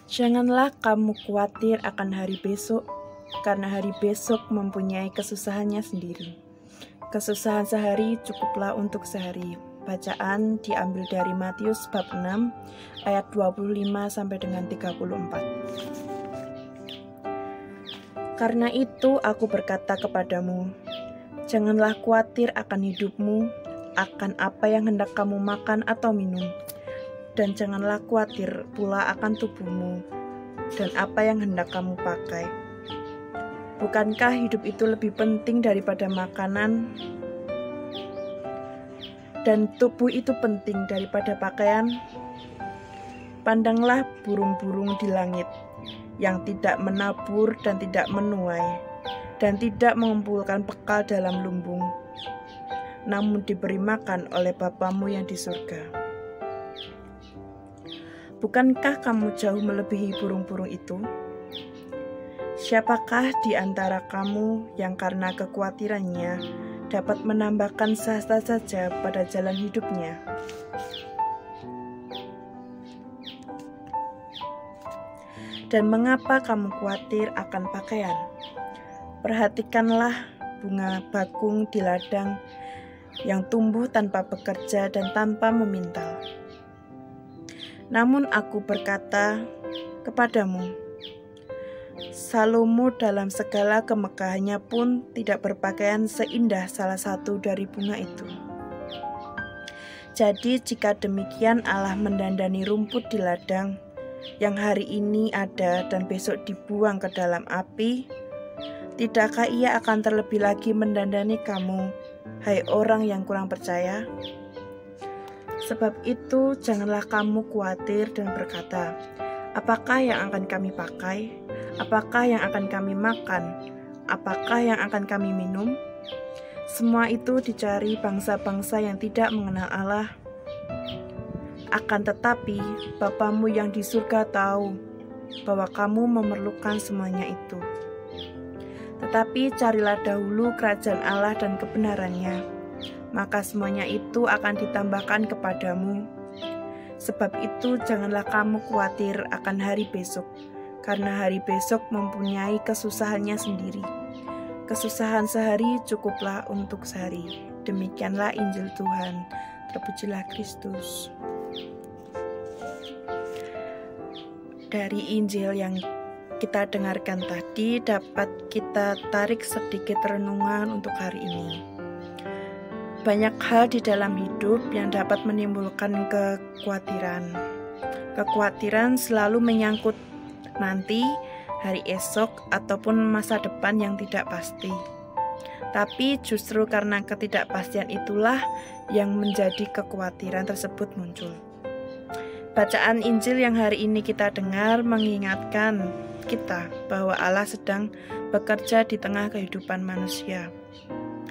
Janganlah kamu khawatir akan hari besok, karena hari besok mempunyai kesusahannya sendiri. Kesusahan sehari cukuplah untuk sehari. Bacaan diambil dari Matius bab 6 ayat 25 sampai dengan 34. Karena itu aku berkata kepadamu, janganlah khawatir akan hidupmu, akan apa yang hendak kamu makan atau minum. Dan janganlah khawatir pula akan tubuhmu, dan apa yang hendak kamu pakai. Bukankah hidup itu lebih penting daripada makanan, dan tubuh itu penting daripada pakaian? Pandanglah burung-burung di langit, yang tidak menabur dan tidak menuai, dan tidak mengumpulkan bekal dalam lumbung, namun diberi makan oleh Bapamu yang di surga. Bukankah kamu jauh melebihi burung-burung itu? Siapakah di antara kamu yang karena kekhawatirannya dapat menambahkan sehasta saja pada jalan hidupnya? Dan mengapa kamu khawatir akan pakaian? Perhatikanlah bunga bakung di ladang yang tumbuh tanpa bekerja dan tanpa memintal. Namun aku berkata kepadamu, Salomo dalam segala kemegahannya pun tidak berpakaian seindah salah satu dari bunga itu. Jadi jika demikian Allah mendandani rumput di ladang, yang hari ini ada dan besok dibuang ke dalam api, tidakkah Ia akan terlebih lagi mendandani kamu, hai orang yang kurang percaya? Sebab itu janganlah kamu khawatir dan berkata, apakah yang akan kami pakai? Apakah yang akan kami makan? Apakah yang akan kami minum? Semua itu dicari bangsa-bangsa yang tidak mengenal Allah. Akan tetapi Bapamu yang di surga tahu bahwa kamu memerlukan semuanya itu. Tetapi carilah dahulu kerajaan Allah dan kebenarannya, maka semuanya itu akan ditambahkan kepadamu. Sebab itu janganlah kamu khawatir akan hari besok, karena hari besok mempunyai kesusahannya sendiri. Kesusahan sehari cukuplah untuk sehari. Demikianlah Injil Tuhan. Terpujilah Kristus. Dari Injil yang kita dengarkan tadi dapat kita tarik sedikit renungan untuk hari ini. Banyak hal di dalam hidup yang dapat menimbulkan kekhawatiran. Kekhawatiran selalu menyangkut nanti, hari esok, ataupun masa depan yang tidak pasti. Tapi justru karena ketidakpastian itulah yang menjadi kekhawatiran tersebut muncul. Bacaan Injil yang hari ini kita dengar mengingatkan kita bahwa Allah sedang bekerja di tengah kehidupan manusia.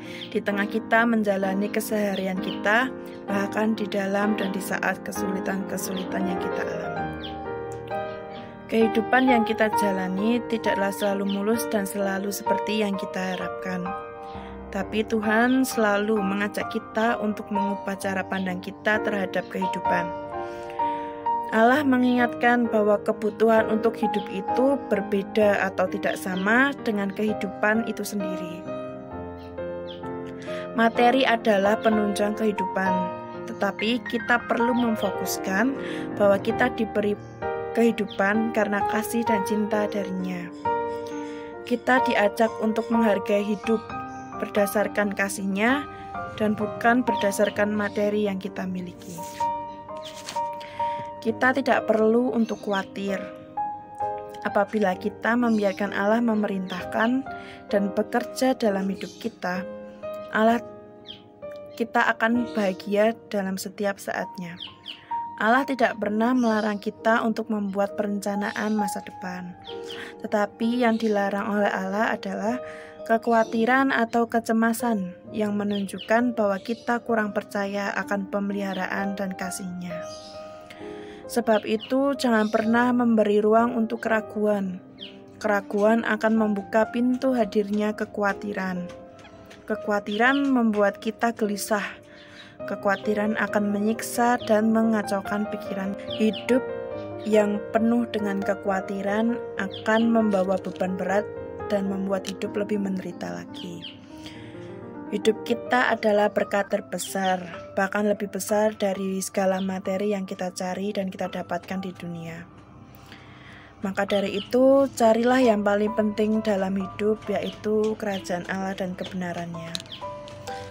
Di tengah kita menjalani keseharian kita, bahkan di dalam dan di saat kesulitan-kesulitan yang kita alami. Kehidupan yang kita jalani tidaklah selalu mulus dan selalu seperti yang kita harapkan. Tapi Tuhan selalu mengajak kita untuk mengubah cara pandang kita terhadap kehidupan. Allah mengingatkan bahwa kebutuhan untuk hidup itu berbeda atau tidak sama dengan kehidupan itu sendiri. Materi adalah penunjang kehidupan, tetapi kita perlu memfokuskan bahwa kita diberi kehidupan karena kasih dan cinta darinya. Kita diajak untuk menghargai hidup berdasarkan kasih-Nya dan bukan berdasarkan materi yang kita miliki. Kita tidak perlu untuk khawatir apabila kita membiarkan Allah memerintahkan dan bekerja dalam hidup kita. Kita akan bahagia dalam setiap saatnya. Allah tidak pernah melarang kita untuk membuat perencanaan masa depan. Tetapi yang dilarang oleh Allah adalah kekhawatiran atau kecemasan yang menunjukkan bahwa kita kurang percaya akan pemeliharaan dan kasih-Nya. Sebab itu jangan pernah memberi ruang untuk keraguan. Keraguan akan membuka pintu hadirnya kekhawatiran. Kekhawatiran membuat kita gelisah. Kekhawatiran akan menyiksa dan mengacaukan pikiran. Hidup yang penuh dengan kekhawatiran akan membawa beban berat dan membuat hidup lebih menderita lagi. Hidup kita adalah berkat terbesar, bahkan lebih besar dari segala materi yang kita cari dan kita dapatkan di dunia. Maka dari itu, carilah yang paling penting dalam hidup, yaitu kerajaan Allah dan kebenarannya.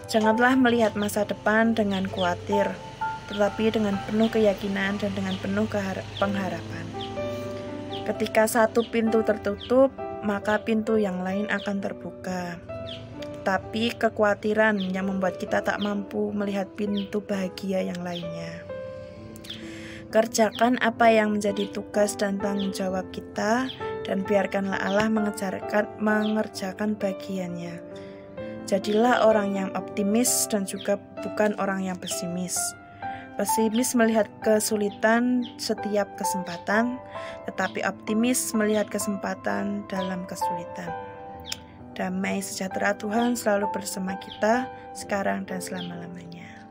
Janganlah melihat masa depan dengan khawatir, tetapi dengan penuh keyakinan dan dengan penuh pengharapan. Ketika satu pintu tertutup, maka pintu yang lain akan terbuka. Tapi kekhawatiran yang membuat kita tak mampu melihat pintu bahagia yang lainnya. Kerjakan apa yang menjadi tugas dan tanggung jawab kita, dan biarkanlah Allah mengerjakan bagiannya. Jadilah orang yang optimis dan juga bukan orang yang pesimis. Pesimis melihat kesulitan setiap kesempatan, tetapi optimis melihat kesempatan dalam kesulitan. Damai sejahtera Tuhan selalu bersama kita sekarang dan selama-lamanya.